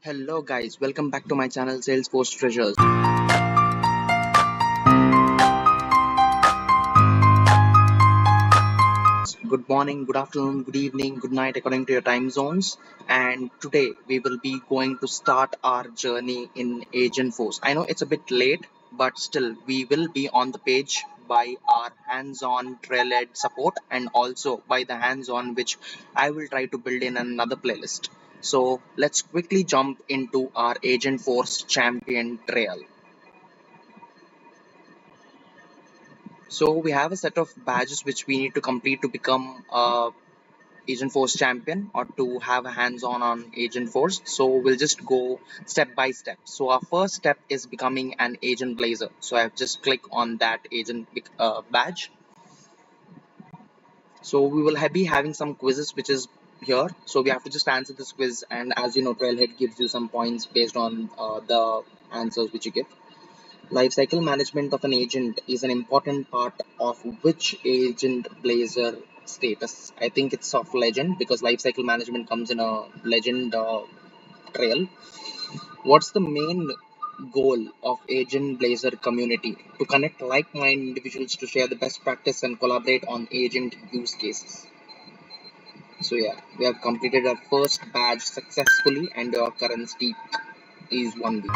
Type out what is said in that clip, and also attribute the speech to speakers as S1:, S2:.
S1: Hello guys, welcome back to my channel Salesforce Treasures. Good morning, good afternoon, good evening, good night according to your time zones. And today we will be going to start our journey in Agentforce. I know it's a bit late, but still we will be on the page by our hands-on Trailhead support and also by the hands-on which I will try to build in another playlist. So let's quickly jump into our Agentforce champion trail. So we have a set of badges which we need to complete to become a Agentforce champion or to have a hands-on on Agentforce. So we'll just go step by step. So our first step is becoming an Agentblazer. So I have just clicked on that agent badge. So we will be having some quizzes which is here. So we have to just answer this quiz, and as you know, Trailhead gives you some points based on the answers which you give. Lifecycle management of an agent is an important part of which agent blazer status. I think it's of legend because lifecycle management comes in a legend trail. What's the main goal of agent blazer community? To connect like-minded individuals to share the best practice and collaborate on agent use cases. So yeah, we have completed our first badge successfully and our current steep is 1 week.